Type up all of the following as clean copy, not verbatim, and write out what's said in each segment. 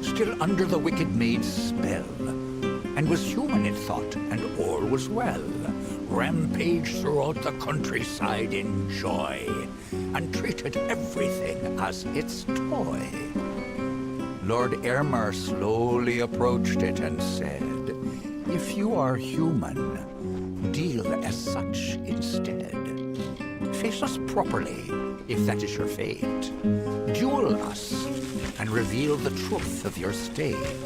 Still under the wicked maid's spell, and was human, it thought, and all was well. Rampaged throughout the countryside in joy, and treated everything as its toy. Lord Airmer slowly approached it and said, "If you are human, deal as such instead. Face us properly, if that is your fate. Duel us, and reveal the truth of your state."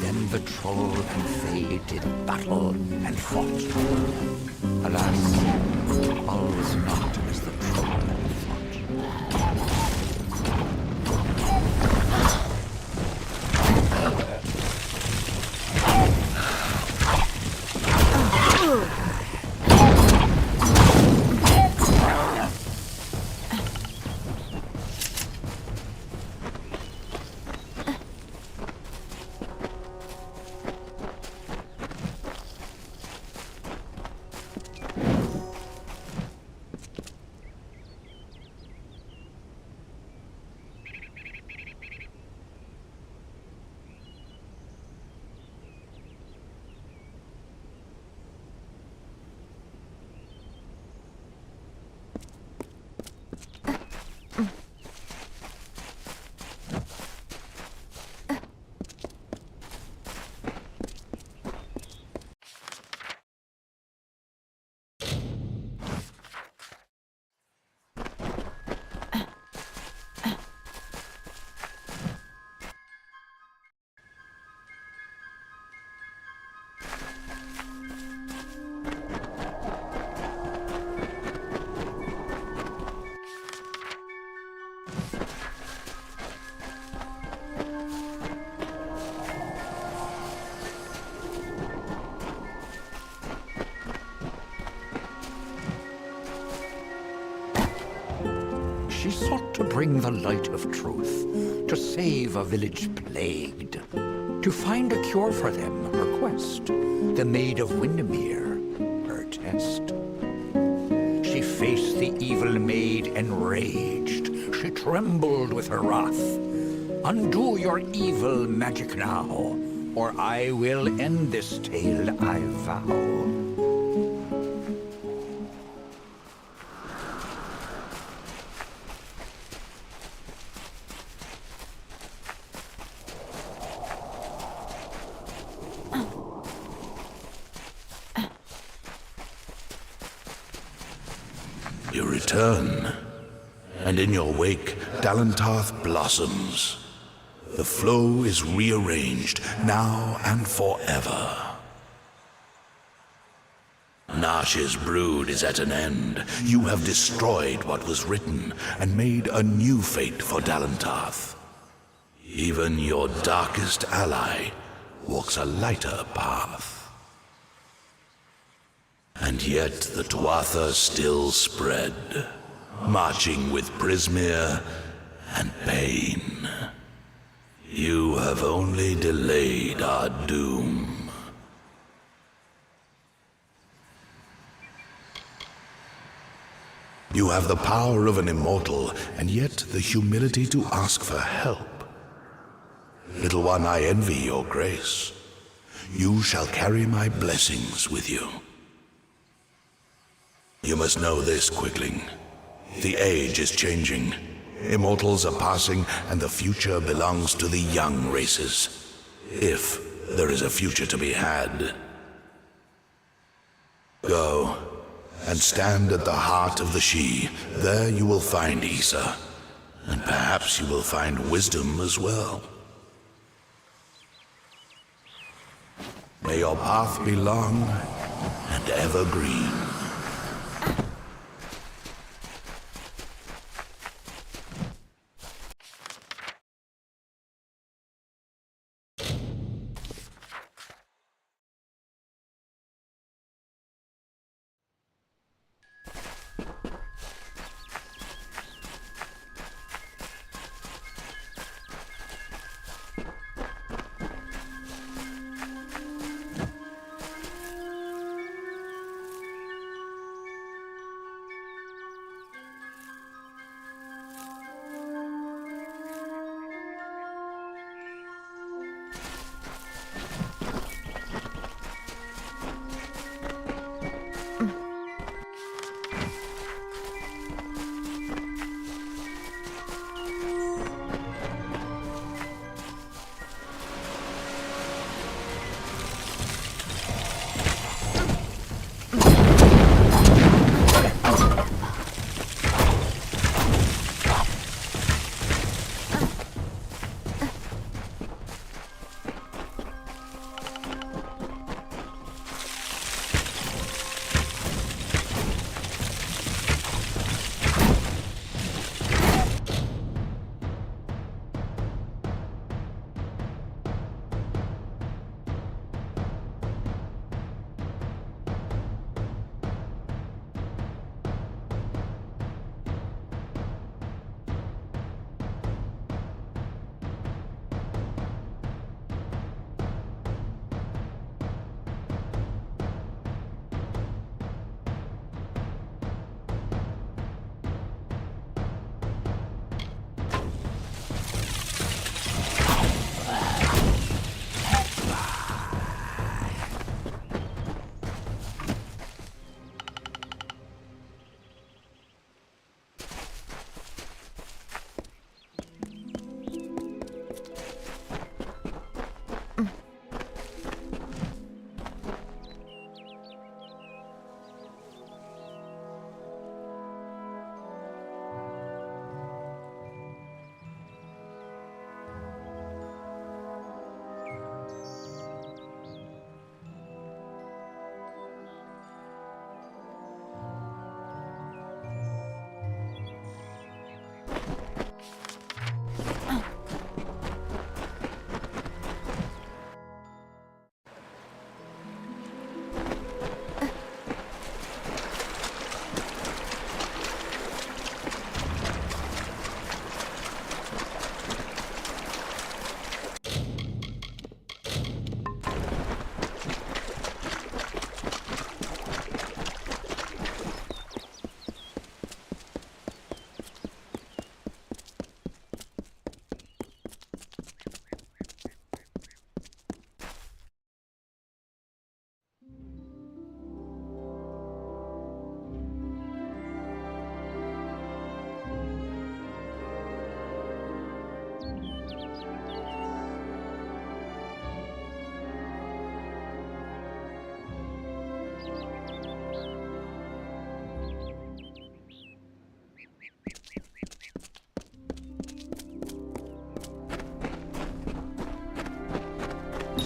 Then the troll and they did battle and fought. Alas, all was not as the troll had thought. She sought to bring the light of truth, to save a village plagued, to find a cure for them, her quest, the Maid of Windermere, her test. She faced the evil maid enraged, she trembled with her wrath. "Undo your evil magic now, or I will end this tale, I vow." You return, and in your wake, Dalentarth blossoms. The flow is rearranged, now and forever. Nash's brood is at an end. You have destroyed what was written, and made a new fate for Dalentarth. Even your darkest ally walks a lighter path. And yet the Tuatha still spread, marching with Prismeer and pain. You have only delayed our doom. You have the power of an immortal, and yet the humility to ask for help. Little one, I envy your grace. You shall carry my blessings with you. You must know this, Quickling. The age is changing. Immortals are passing, and the future belongs to the young races. If there is a future to be had. Go, and stand at the heart of the She. There you will find Issa, and perhaps you will find wisdom as well. May your path be long and evergreen.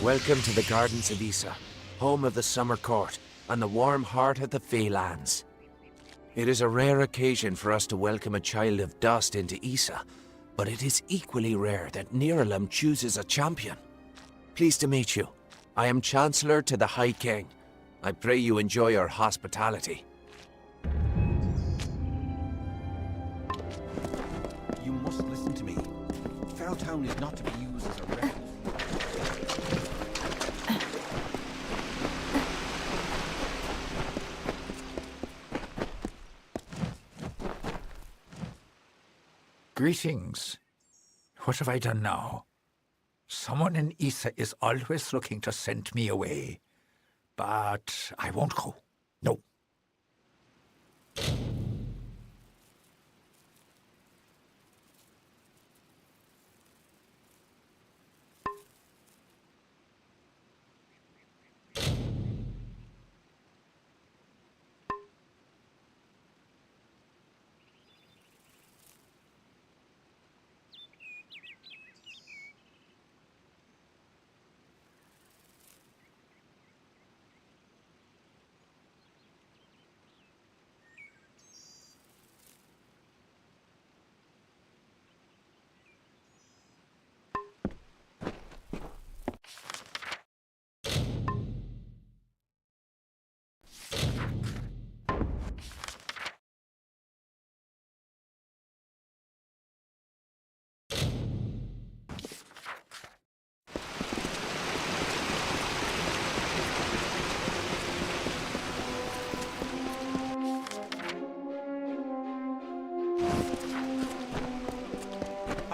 Welcome to the Gardens of Issa, home of the Summer Court, and the warm heart of the Feylands. It is a rare occasion for us to welcome a child of dust into Issa, but it is equally rare that Niralim chooses a champion. Pleased to meet you. I am Chancellor to the High King. I pray you enjoy our hospitality. You must listen to me. Felltown is not to be used as a Greetings. What have I done now? Someone in Issa is always looking to send me away. But I won't go. No.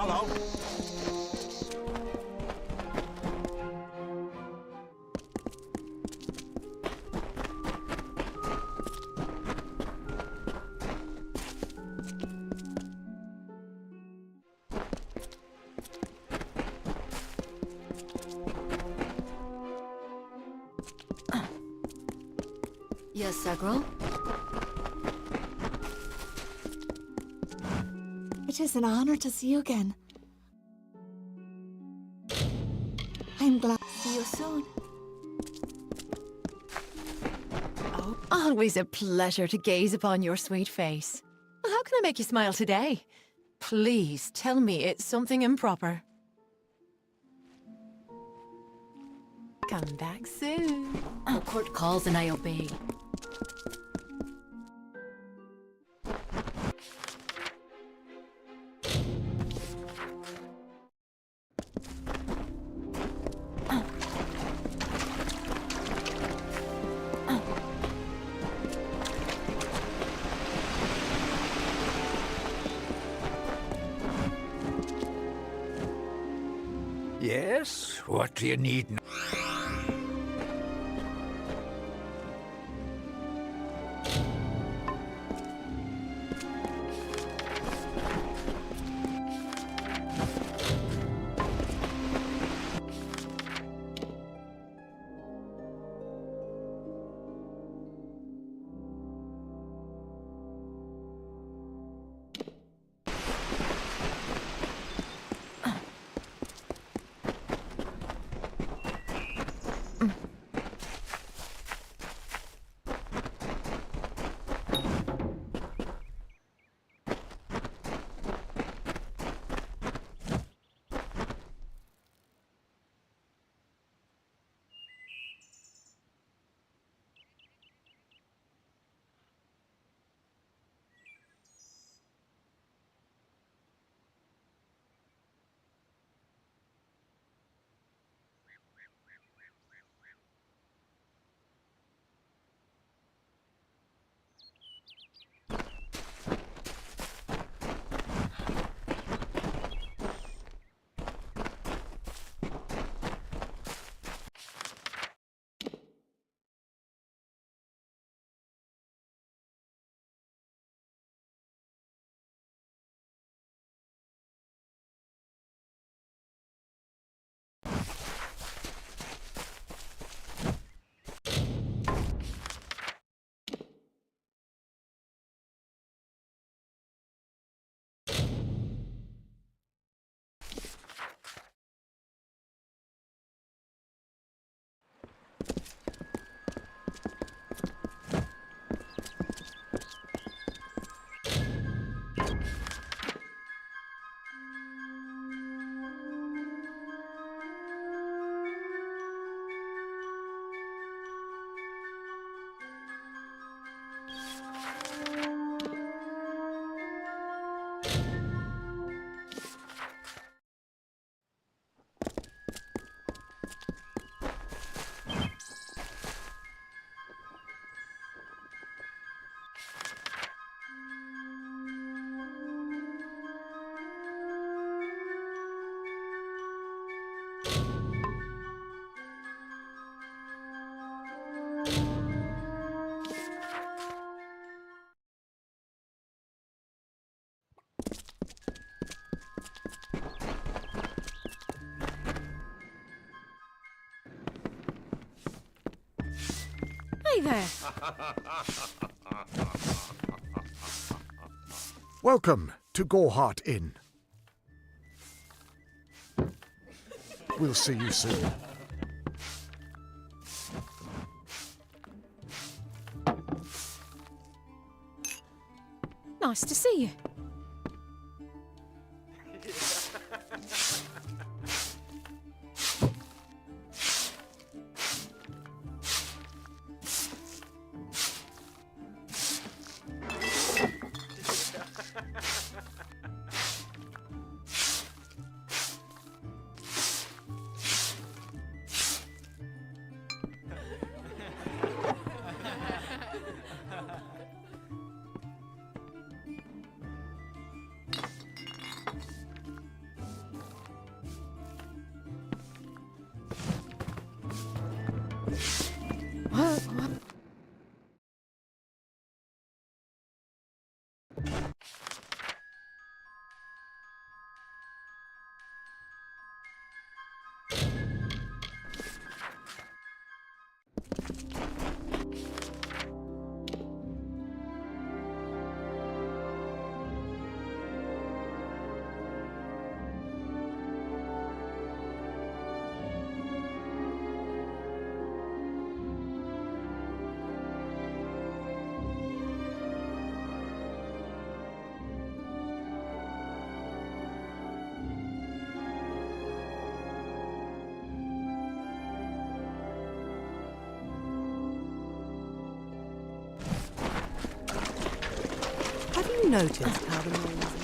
Hello. Yes, Several? It is an honor to see you again. I'm glad to see you soon. Oh, always a pleasure to gaze upon your sweet face. Well, how can I make you smile today? Please tell me it's something improper. Come back soon. The court calls and I obey. Yes? What do you need now? Hey there. Welcome to Goreheart Inn. We'll see you soon. Nice to see you. What? Have you noticed how the moon is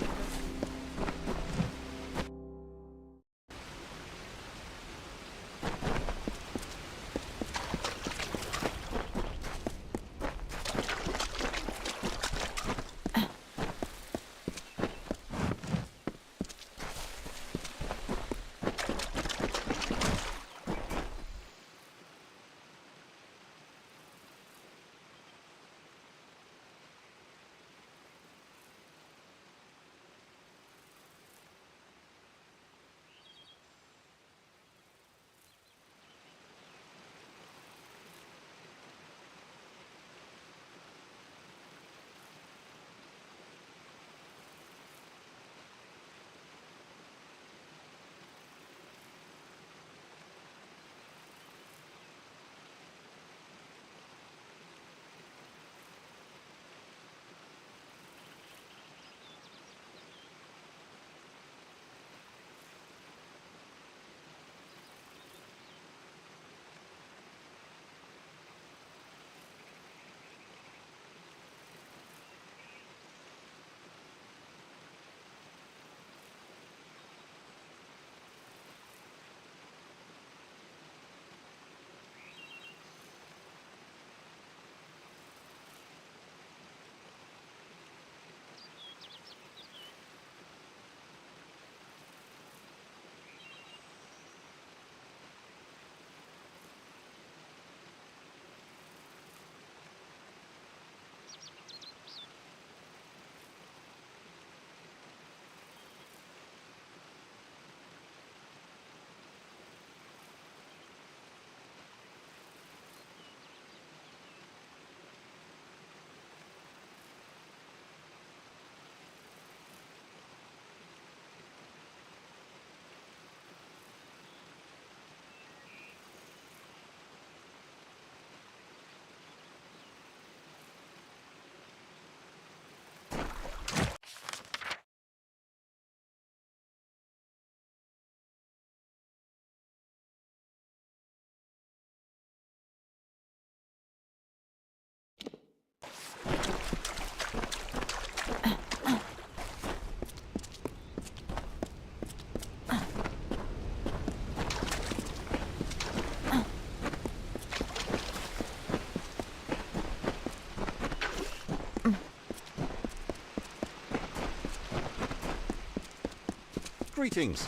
Greetings.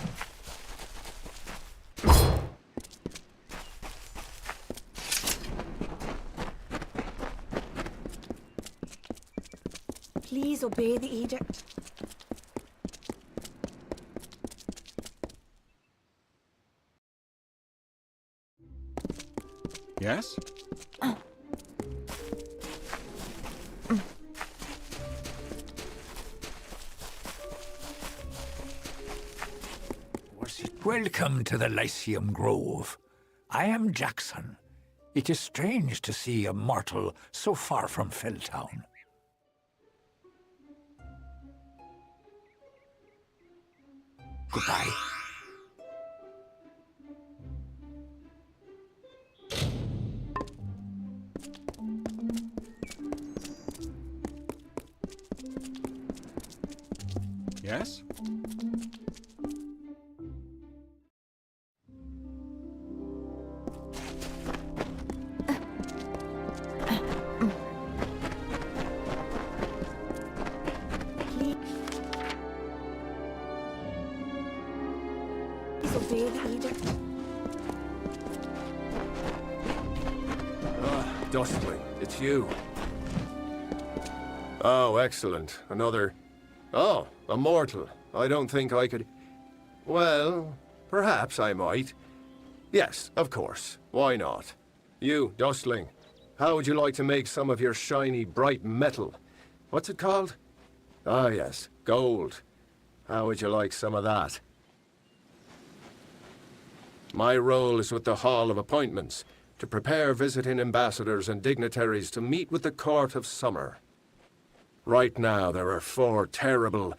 Please obey the edict. Yes? Welcome to the Lyceum Grove. I am Jackson. It is strange to see a mortal so far from Felltown. Goodbye. Yes? Please obey the edict. Dustling, it's you. Oh, excellent. Another... Oh, a mortal. I don't think I could... Well, perhaps I might. Yes, of course. Why not? You, Dustling, how would you like to make some of your shiny, bright metal? What's it called? Ah, yes, gold. How would you like some of that? My role is with the Hall of Appointments, to prepare visiting ambassadors and dignitaries to meet with the Court of Summer. Right now, there are 4 terrible,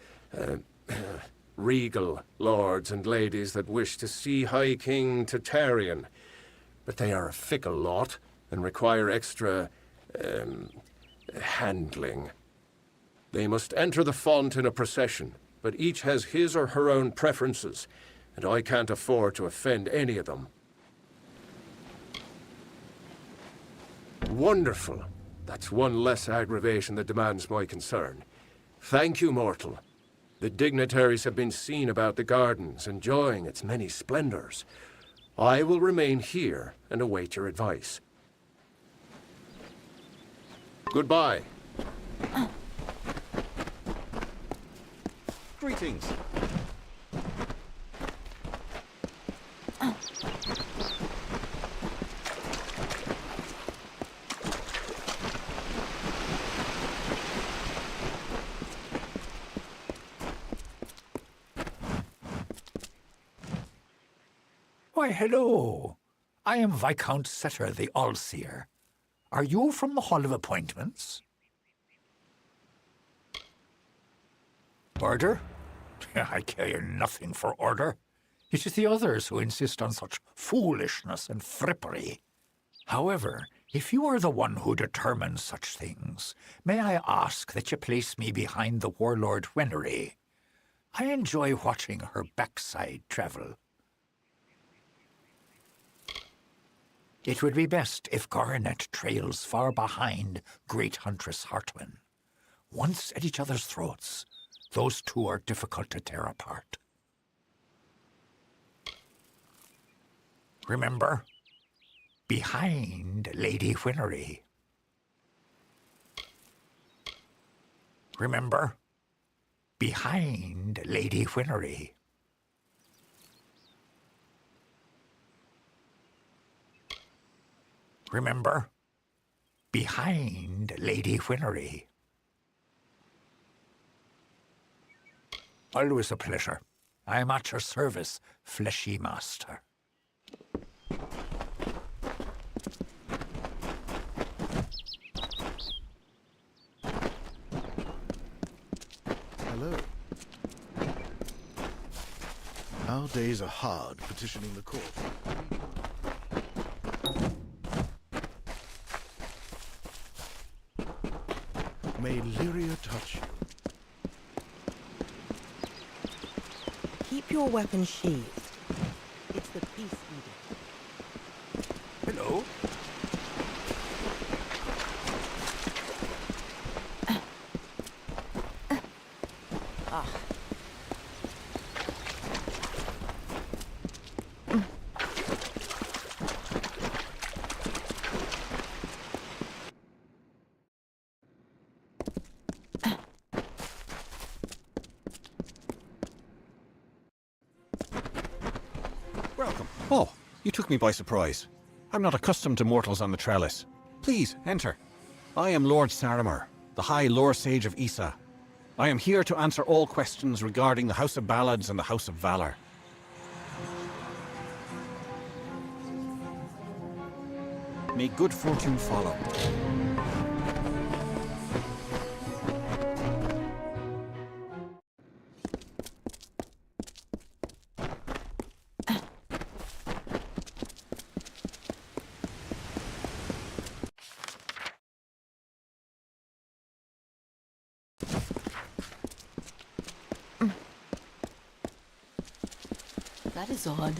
regal lords and ladies that wish to see High King Tartarian, but they are a fickle lot and require extra, handling. They must enter the font in a procession, but each has his or her own preferences, and I can't afford to offend any of them. Wonderful. That's one less aggravation that demands my concern. Thank you, mortal. The dignitaries have been seen about the gardens, enjoying its many splendors. I will remain here and await your advice. Goodbye. Greetings. Why, hello. I am Viscount Setter the Allseer. Are you from the Hall of Appointments? Order? I care nothing for order. It is the others who insist on such foolishness and frippery. However, if you are the one who determines such things, may I ask that you place me behind the warlord Wenery? I enjoy watching her backside travel. It would be best if Coronet trails far behind Great Huntress Hartman. Once at each other's throats, those two are difficult to tear apart. Remember, behind Lady Whinery. Remember, behind Lady Whinery. Remember, behind Lady Whinery. Always a pleasure. I am at your service, fleshy master. Hello. Our days are hard petitioning the court. May Lyria touch you. Keep your weapon sheathed. It's the peace edict. Hello? Welcome. Oh, you took me by surprise. I'm not accustomed to mortals on the trellis. Please, enter. I am Lord Saramer, the High Lore Sage of Issa. I am here to answer all questions regarding the House of Ballads and the House of Valor. May good fortune follow. That is odd.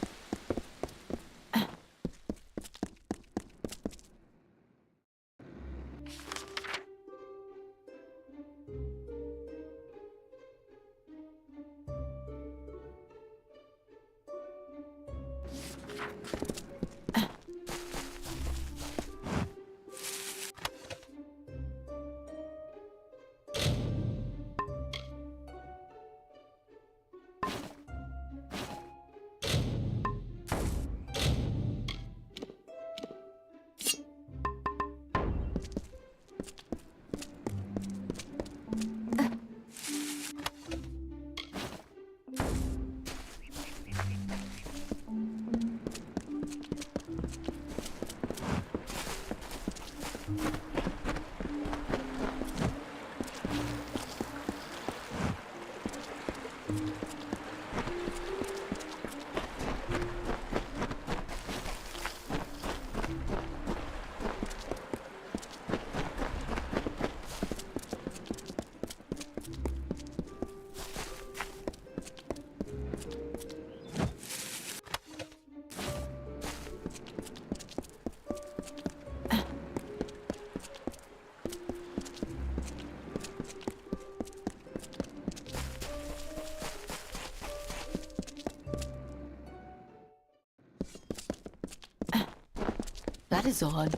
That is odd.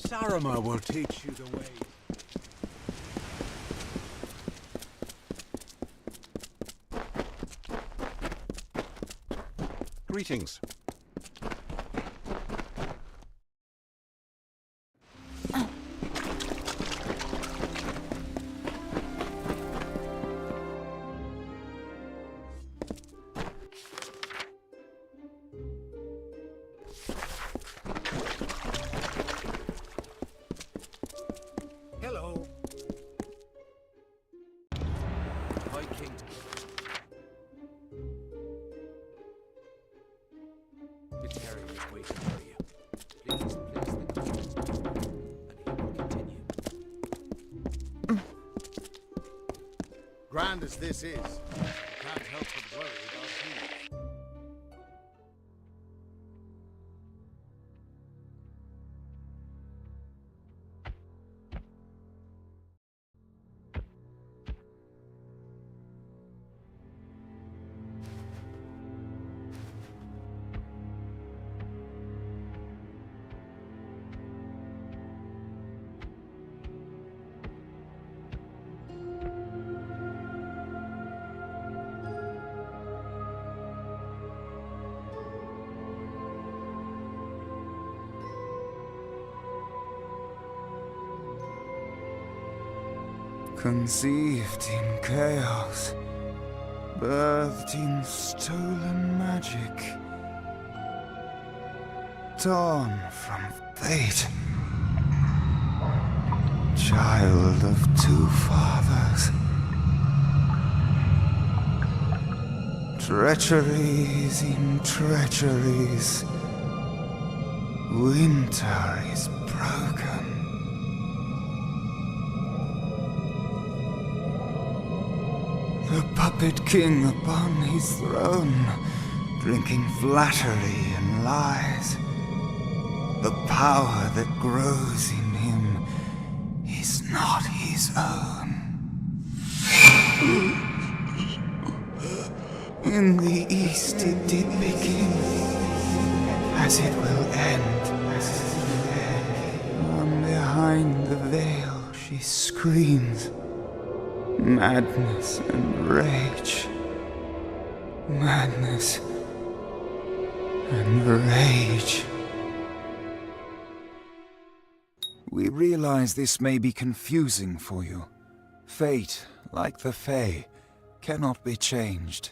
Sarama will teach you the way. Greetings. Hello. My king. His carrier is waiting for you. Please place the goods, and he will continue. Grand as this is, I can't help but worry about you. Conceived in chaos, birthed in stolen magic, torn from fate, child of two fathers, treacheries in treacheries, winter is broken. The puppet king upon his throne, drinking flattery and lies. The power that grows in him is not his own. In the east it did begin, as it will end. From behind the veil she screams. Madness and rage. Madness and rage. We realize this may be confusing for you. Fate, like the Fae, cannot be changed.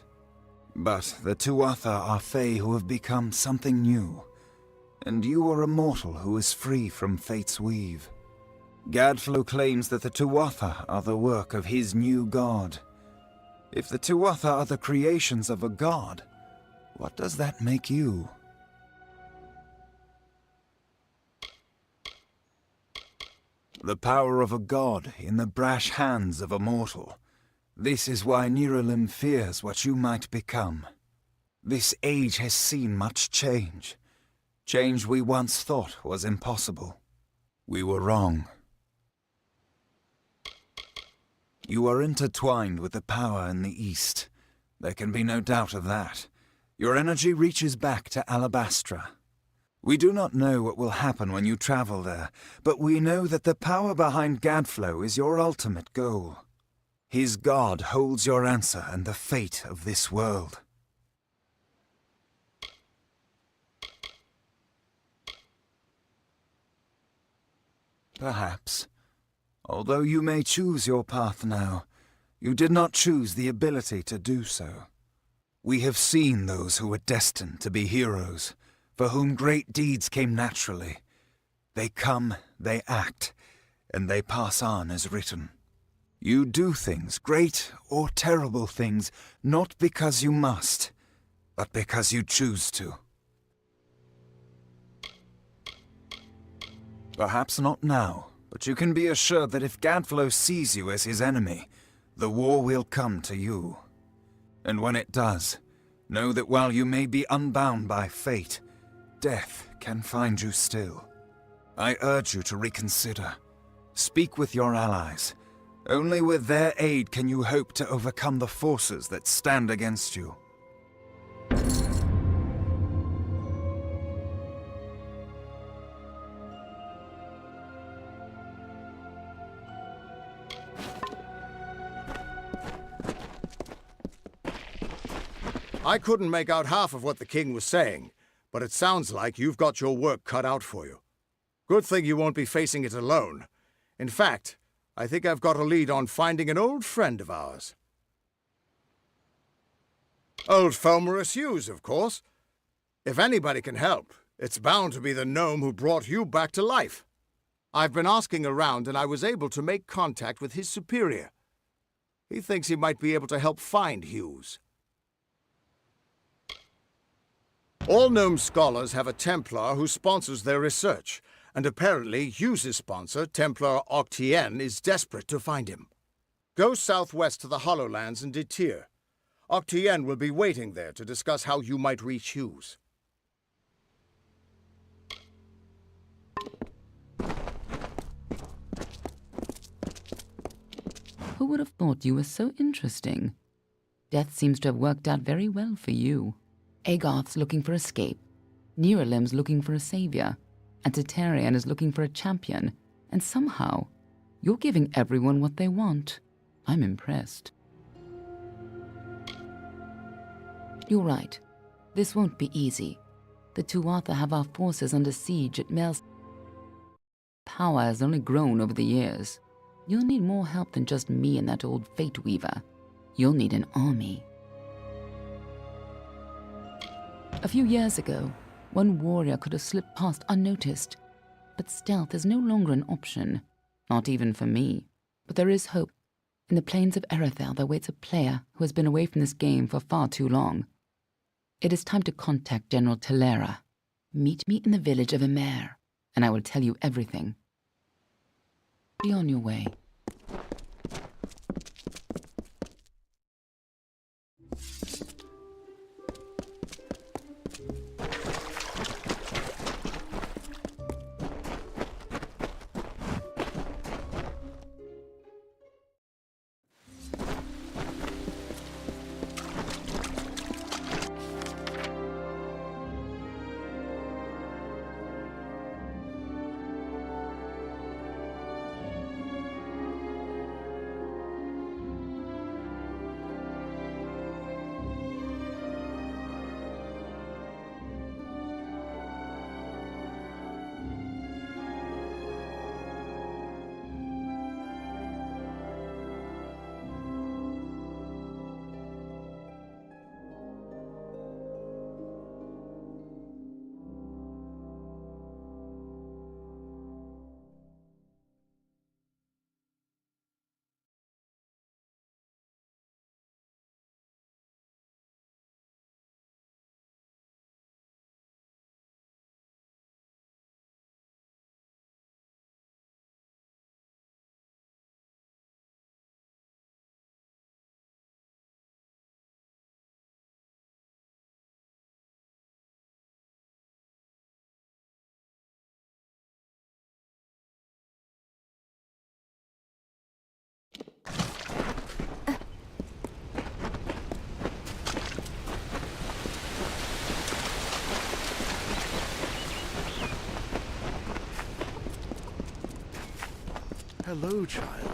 But the Tuatha are Fae who have become something new, and you are a mortal who is free from Fate's weave. Gadflo claims that the Tuatha are the work of his new god. If the Tuatha are the creations of a god, what does that make you? The power of a god in the brash hands of a mortal. This is why Niralim fears what you might become. This age has seen much change. Change we once thought was impossible. We were wrong. You are intertwined with the power in the East. There can be no doubt of that. Your energy reaches back to Alabastra. We do not know what will happen when you travel there, but we know that the power behind Gadflo is your ultimate goal. His god holds your answer and the fate of this world. Perhaps. Although you may choose your path now, you did not choose the ability to do so. We have seen those who were destined to be heroes, for whom great deeds came naturally. They come, they act, and they pass on as written. You do things, great or terrible things, not because you must, but because you choose to. Perhaps not now, but you can be assured that if Gadflo sees you as his enemy, the war will come to you. And when it does, know that while you may be unbound by fate, death can find you still. I urge you to reconsider. Speak with your allies. Only with their aid can you hope to overcome the forces that stand against you. I couldn't make out half of what the king was saying, but it sounds like you've got your work cut out for you. Good thing you won't be facing it alone. In fact, I think I've got a lead on finding an old friend of ours. Old Fomorous Hughes, of course. If anybody can help, it's bound to be the gnome who brought you back to life. I've been asking around and I was able to make contact with his superior. He thinks he might be able to help find Hughes. All gnome scholars have a Templar who sponsors their research, and apparently Hughes' sponsor, Templar Octien, is desperate to find him. Go southwest to the Hollowlands and Detir. Octien will be waiting there to discuss how you might reach Hughes. Who would have thought you were so interesting? Death seems to have worked out very well for you. Agarth's looking for escape, Niralim's looking for a savior, and Tatarian is looking for a champion, and somehow, you're giving everyone what they want. I'm impressed. You're right. This won't be easy. The Tuatha have our forces under siege at Mel's. Power has only grown over the years. You'll need more help than just me and that old Fate Weaver. You'll need an army. A few years ago, one warrior could have slipped past unnoticed, but stealth is no longer an option, not even for me. But there is hope. In the plains of Erethel there waits a player who has been away from this game for far too long. It is time to contact General Telera. Meet me in the village of Emer, and I will tell you everything. Be on your way. Hello, child.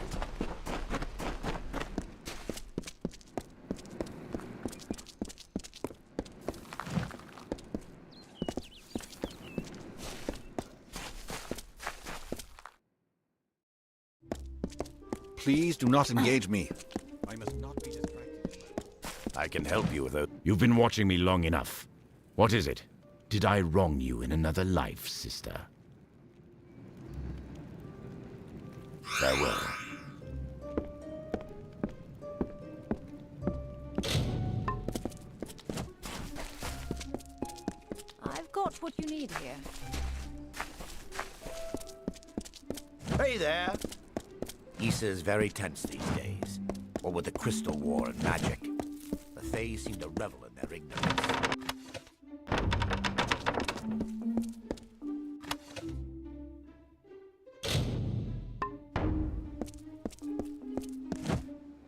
Please do not engage me. I must not be distracted. I can help you with it. You've been watching me long enough. What is it? Did I wrong you in another life, sister? Farewell. I've got what you need here. Hey there! Issa's very tense these days. What with the Crystal War and magic. The Fae seem to revel in their ignorance.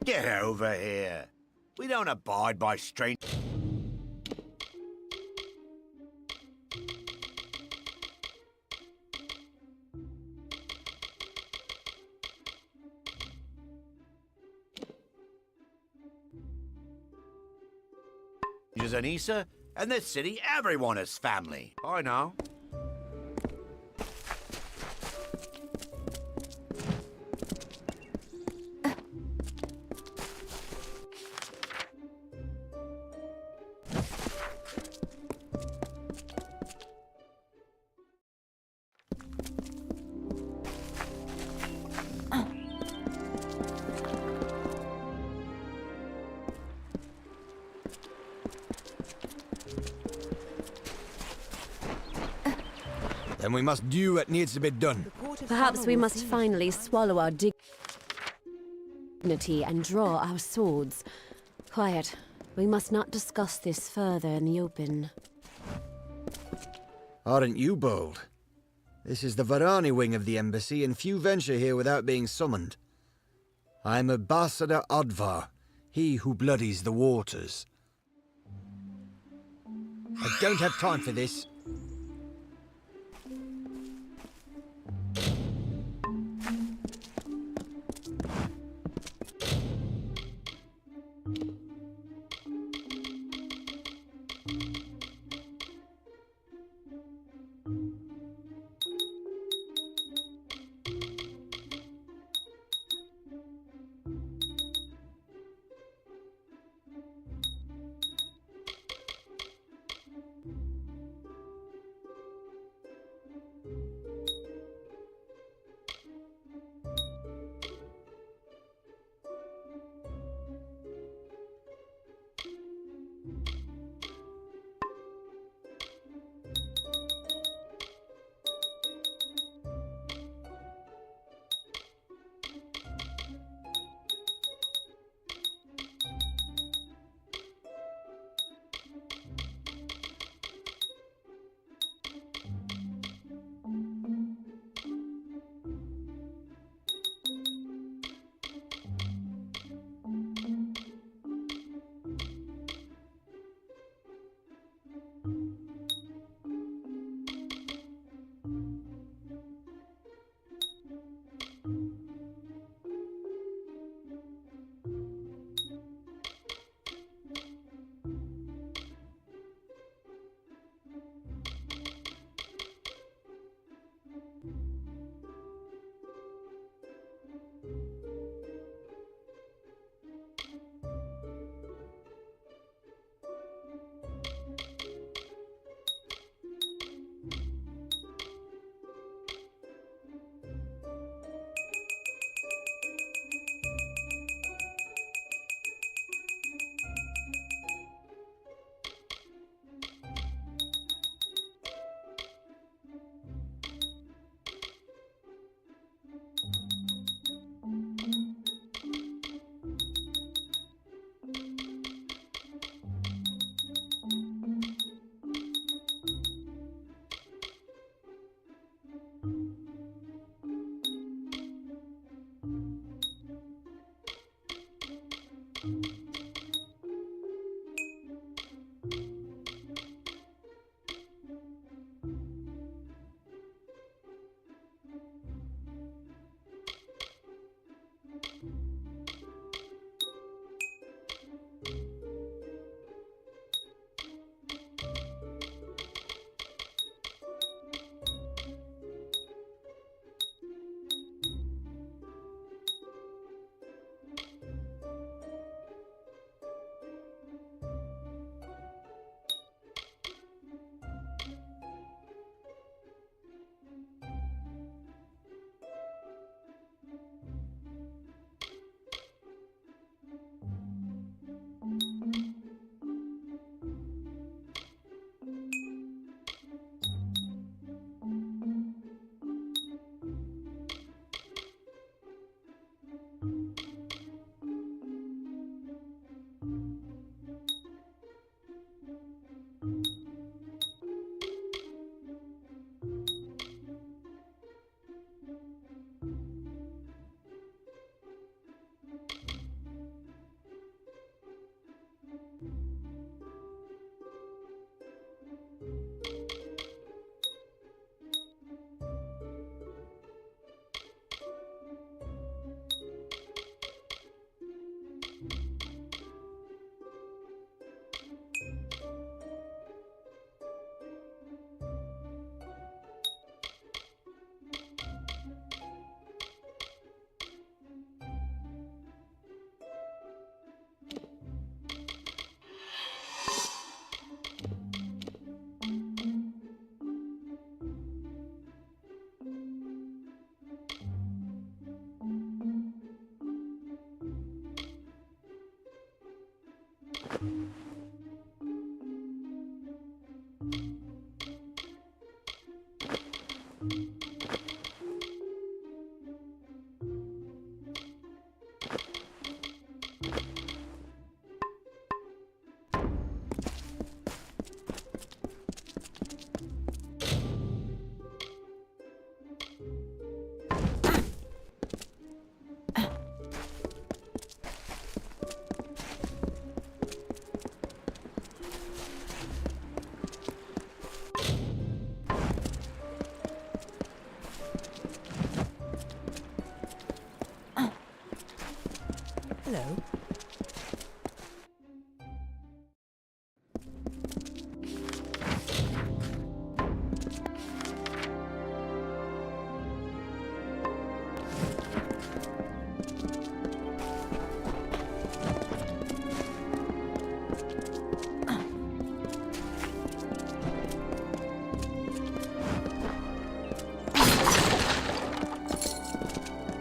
Get over here. We don't abide by strange... Anissa, in this city, everyone is family. I know. Then we must do what needs to be done. Perhaps we must finally swallow our dignity and draw our swords. Quiet. We must not discuss this further in the open. Aren't you bold? This is the Varani wing of the embassy, and few venture here without being summoned. I'm Ambassador Advar, he who bloodies the waters. I don't have time for this. Hello.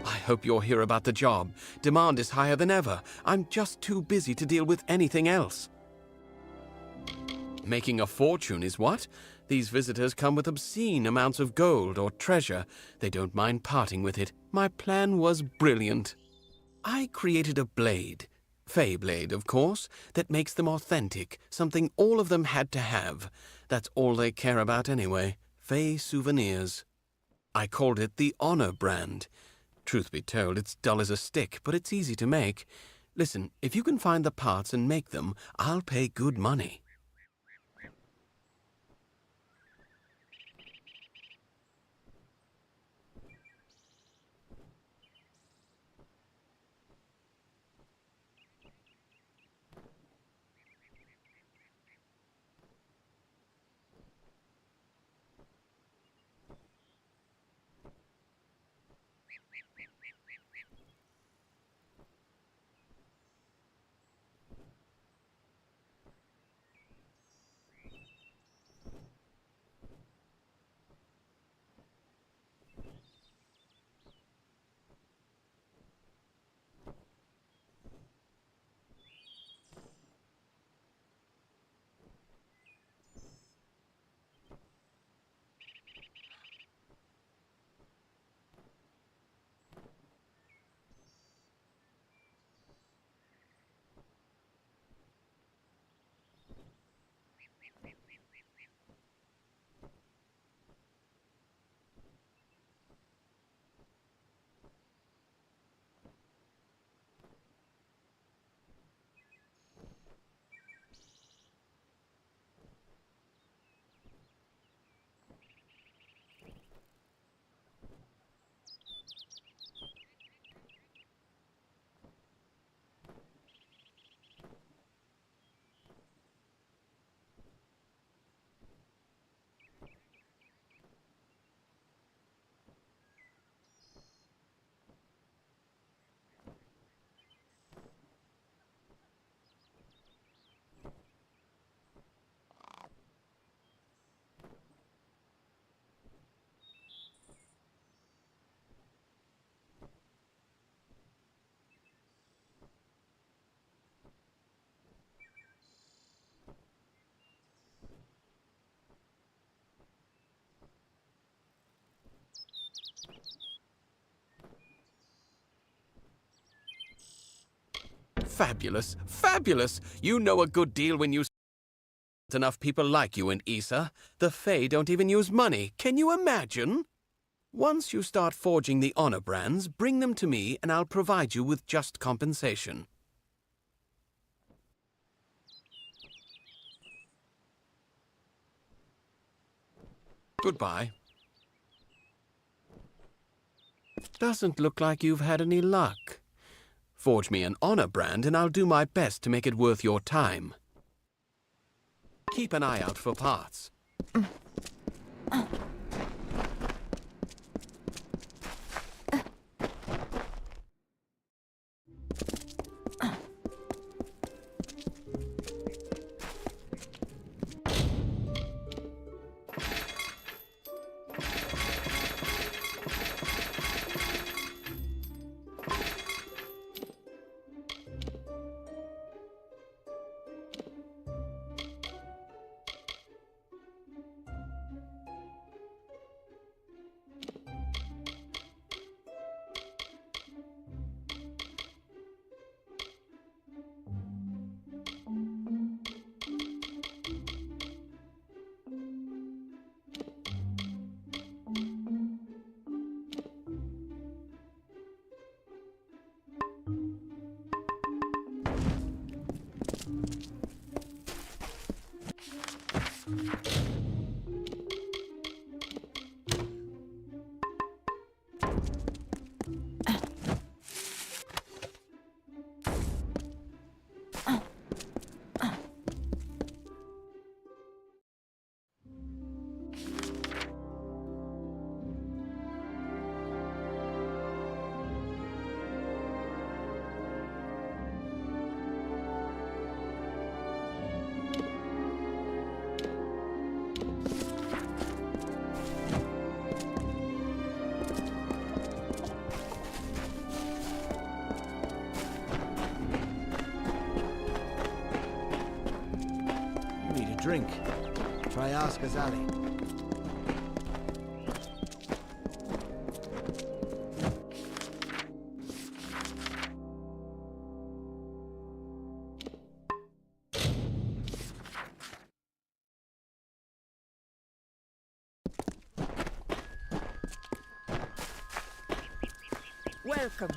I hope you're here about the job. Demand is higher than ever. I'm just too busy to deal with anything else. Making a fortune is what? These visitors come with obscene amounts of gold or treasure. They don't mind parting with it. My plan was brilliant. I created a blade, Fey blade, of course, that makes them authentic, something all of them had to have. That's all they care about anyway, Fey souvenirs. I called it the Honor brand. Truth be told, it's dull as a stick, but it's easy to make. Listen, if you can find the parts and make them, I'll pay good money. Fabulous, fabulous! You know a good deal when you enough people like you in Issa. The Fae don't even use money. Can you imagine? Once you start forging the honor brands, bring them to me and I'll provide you with just compensation. Goodbye. Doesn't look like you've had any luck. Forge me an honor brand and I'll do my best to make it worth your time. Keep an eye out for parts. drink. Try ask Azali. Welcome.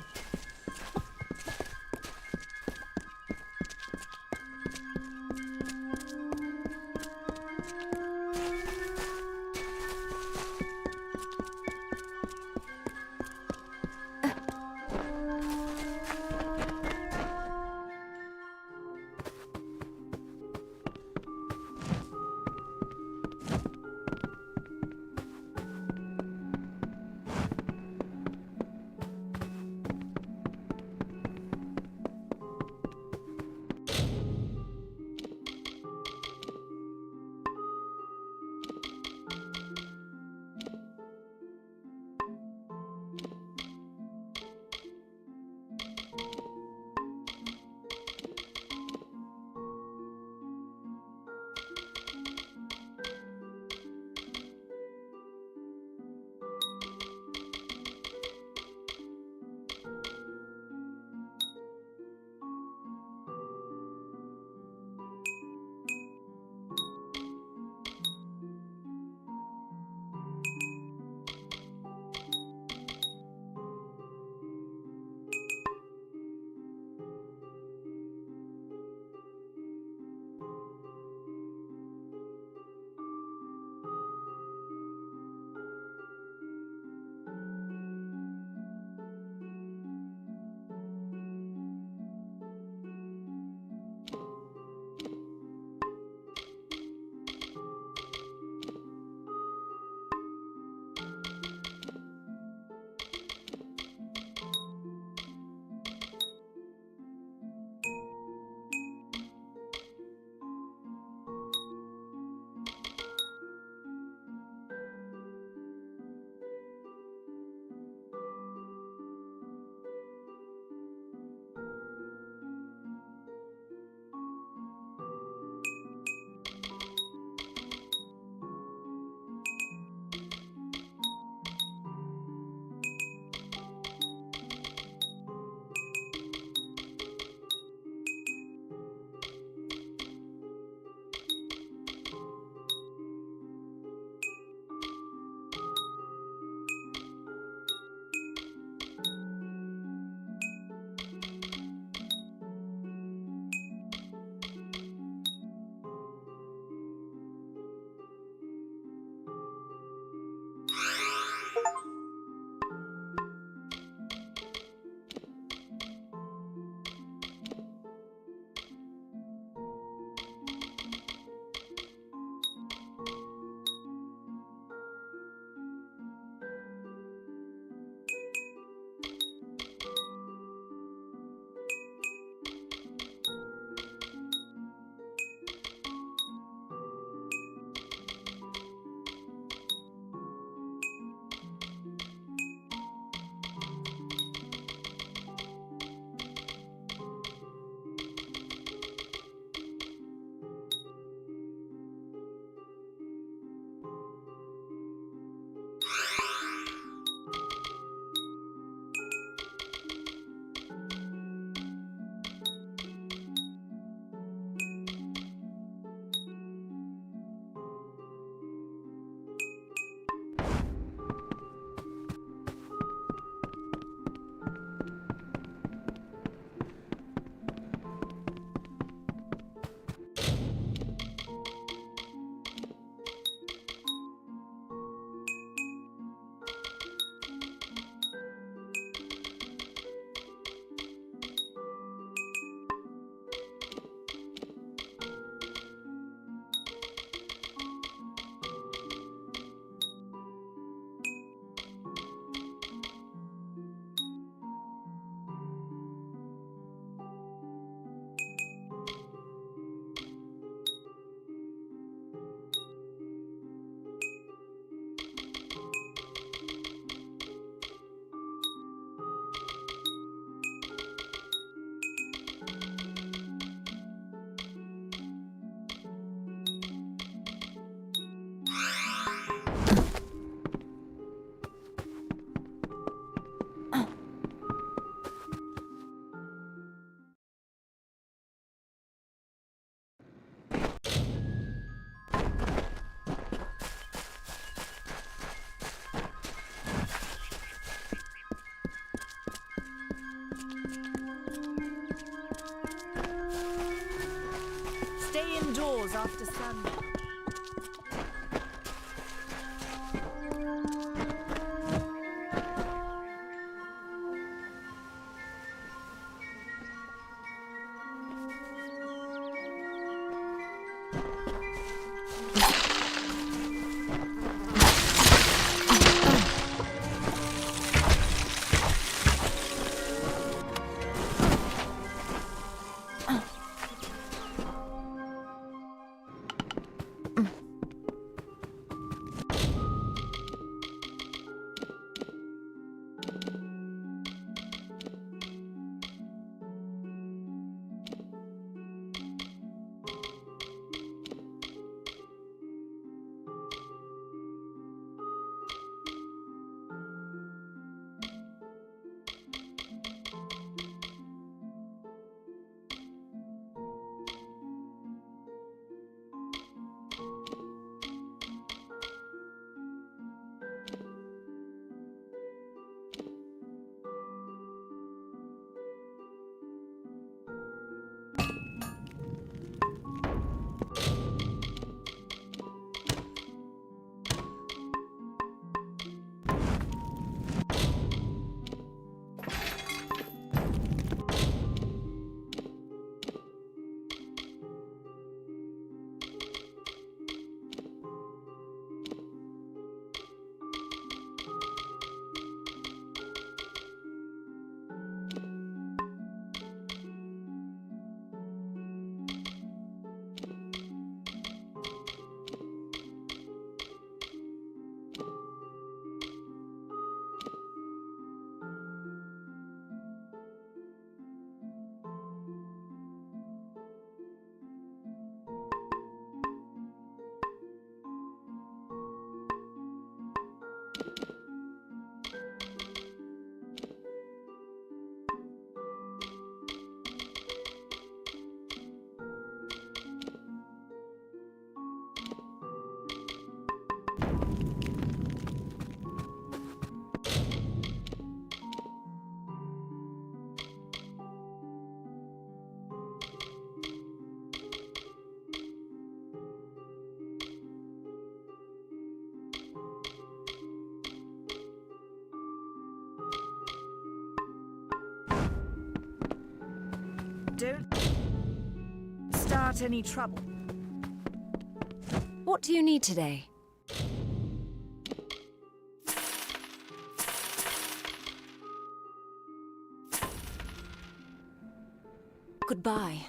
indoors after Sunday. Don't start any trouble. What do you need today? Goodbye.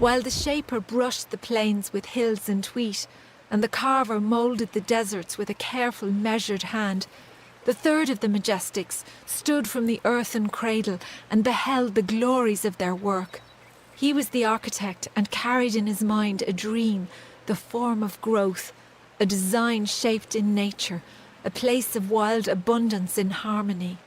While the shaper brushed the plains with hills and wheat, and the carver moulded the deserts with a careful, measured hand, the third of the Majestics stood from the earthen cradle and beheld the glories of their work. He was the architect and carried in his mind a dream, the form of growth, a design shaped in nature, a place of wild abundance in harmony.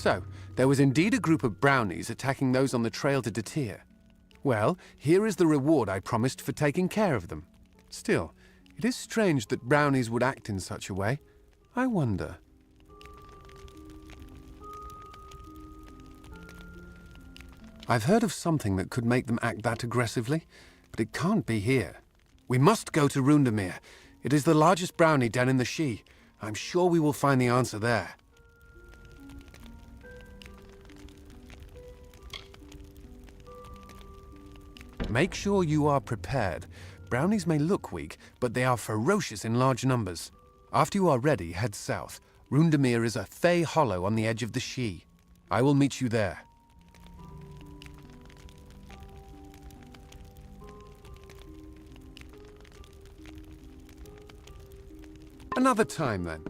So, there was indeed a group of brownies attacking those on the trail to Detir. Well, here is the reward I promised for taking care of them. Still, it is strange that brownies would act in such a way. I wonder. I've heard of something that could make them act that aggressively, but it can't be here. We must go to Rundamir. It is the largest brownie den in the Sidhe. I'm sure we will find the answer there. Make sure you are prepared. Brownies may look weak, but they are ferocious in large numbers. After you are ready, head south. Rundamir is a Fey hollow on the edge of the Sidhe. I will meet you there. Another time, then.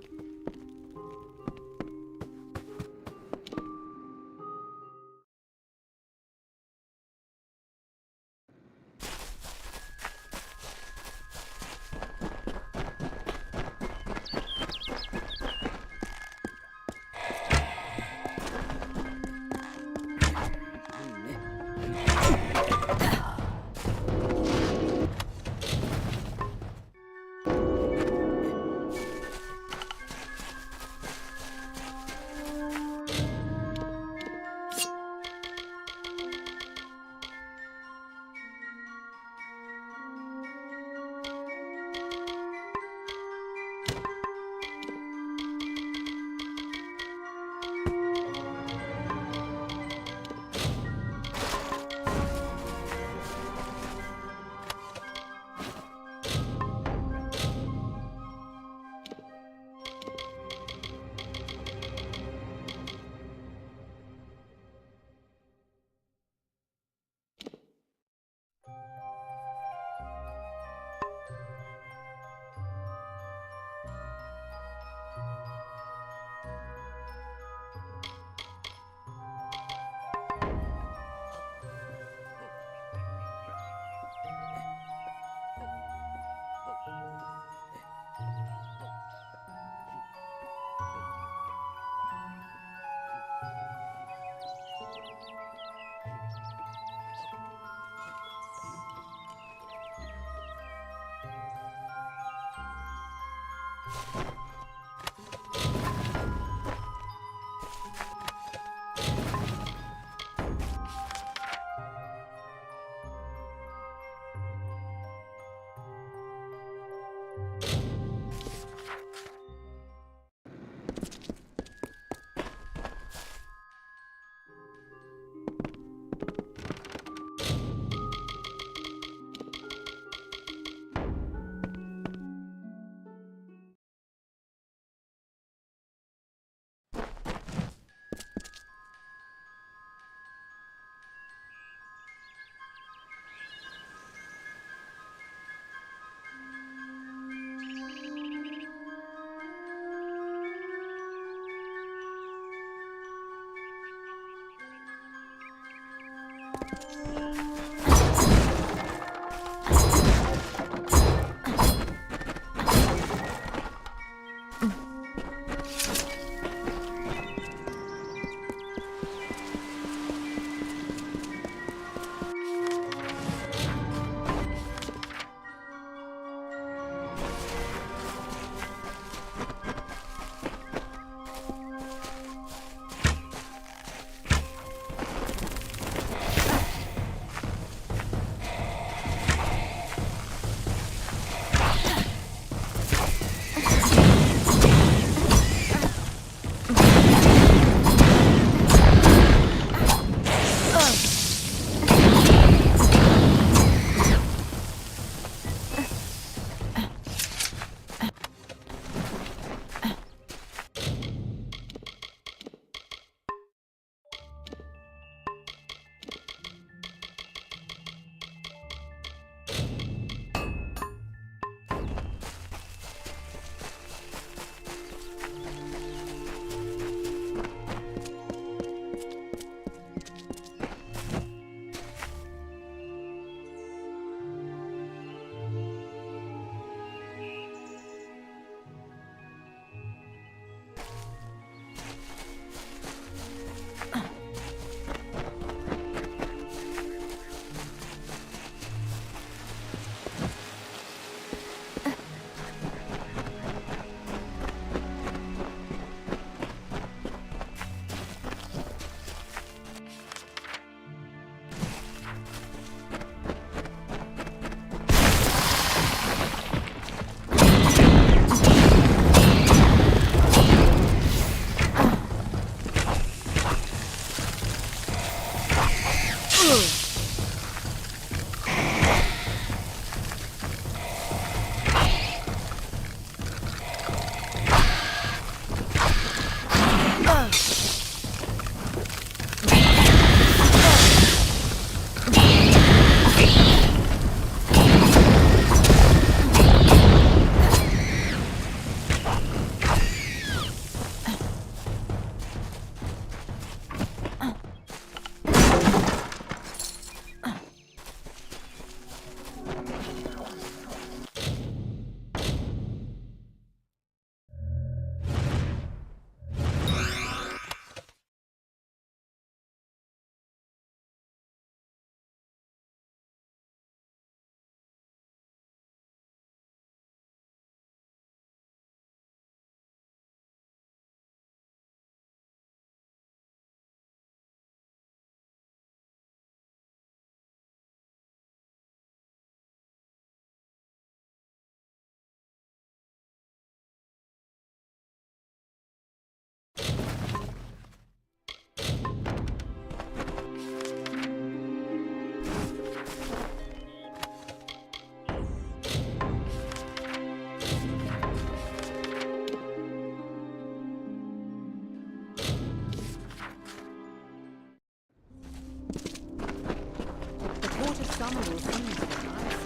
The port of Amalur seems to be nice.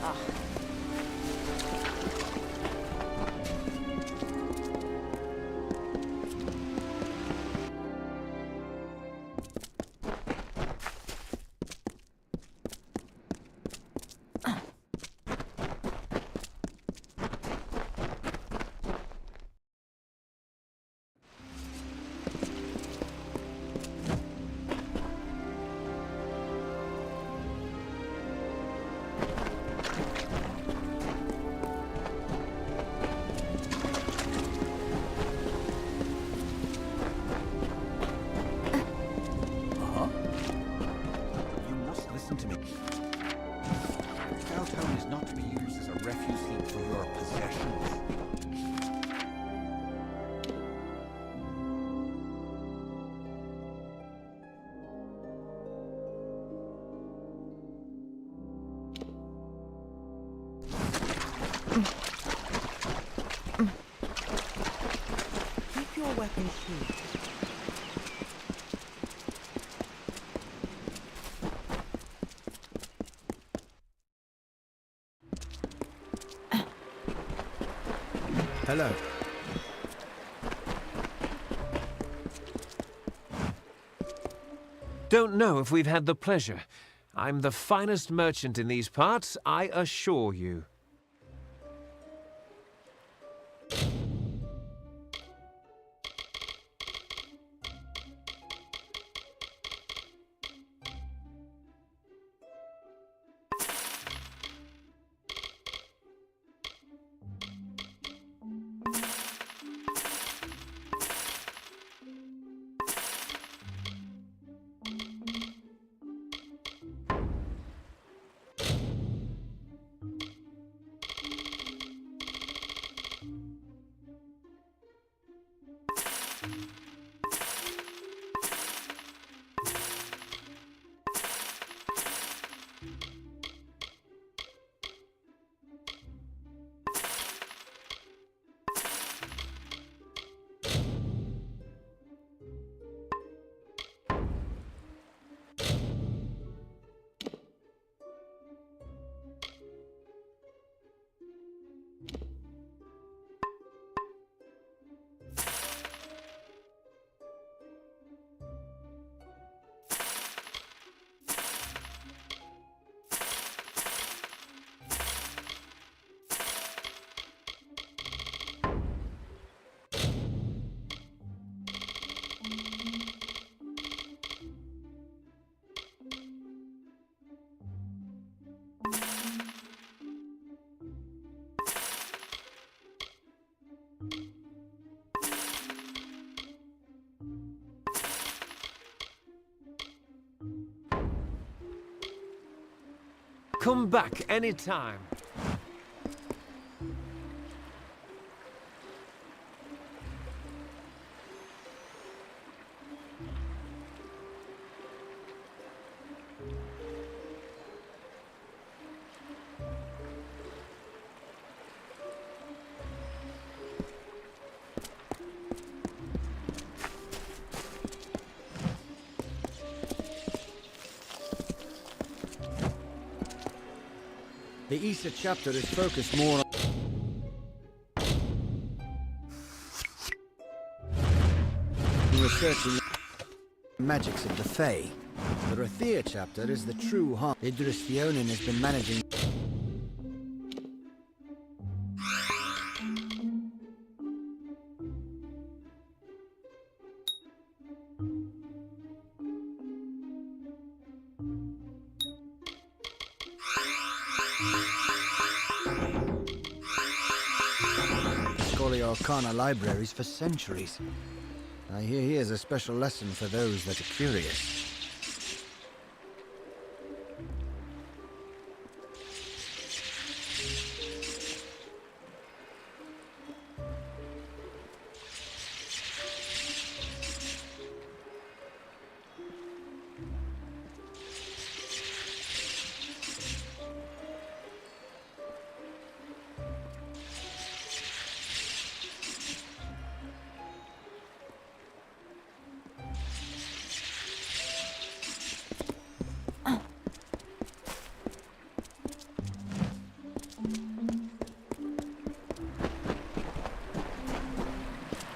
Ah. Listen to me. Felltown is not to be used as a refuse heap for your possessions. Keep your weapons sheathed. Hello. Don't know if we've had the pleasure. I'm the finest merchant in these parts, I assure you. come back anytime. The Issa chapter is focused more on researching the magics of the Fae. The Rathir chapter is the true heart. Idris Fionin has been managing. Arcana libraries for centuries. I hear here's a special lesson for those that are curious.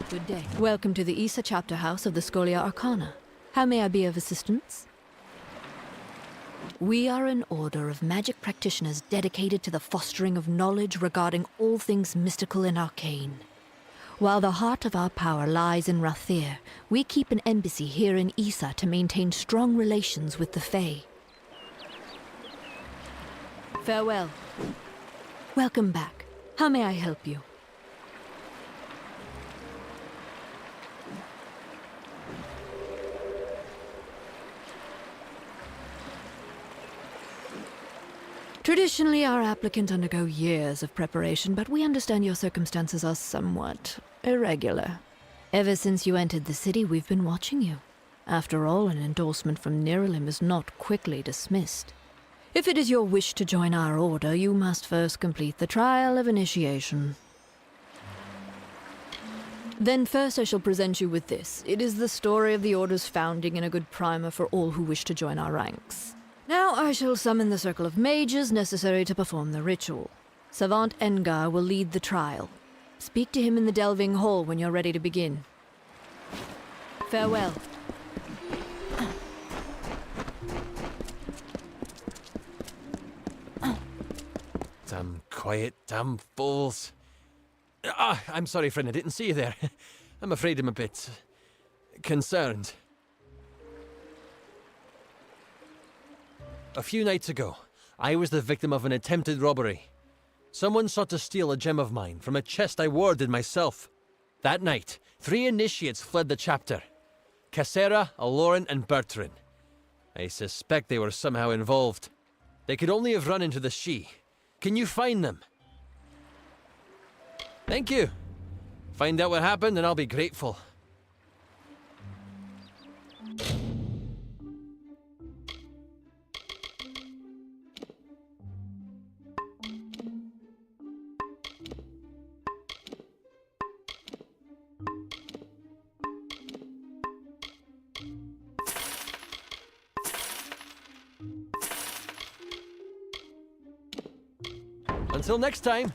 Good day. Welcome to the Issa chapter house of the Scholia Arcana. How may I be of assistance? We are an order of magic practitioners dedicated to the fostering of knowledge regarding all things mystical and arcane. While the heart of our power lies in Rathir, we keep an embassy here in Issa to maintain strong relations with the Fae. Farewell. Welcome back. How may I help you? Traditionally, our applicants undergo years of preparation, but we understand your circumstances are somewhat irregular. Ever since you entered the city, we've been watching you. After all, an endorsement from Niralim is not quickly dismissed. If it is your wish to join our order, you must first complete the trial of initiation. Then first I shall present you with this. It is the story of the order's founding and a good primer for all who wish to join our ranks. Now I shall summon the circle of mages necessary to perform the ritual. Savant Engar will lead the trial. Speak to him in the Delving Hall when you're ready to begin. Farewell. Damn quiet, damn fools. I'm sorry, friend, I didn't see you there. I'm afraid I'm a bit concerned. A few nights ago, I was the victim of an attempted robbery. Someone sought to steal a gem of mine from a chest I warded myself. That night, 3 initiates fled the chapter. Cassera, Aloran, and Bertrand. I suspect they were somehow involved. They could only have run into the Shi. Can you find them? Thank you. Find out what happened and I'll be grateful. Until next time.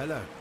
Hello.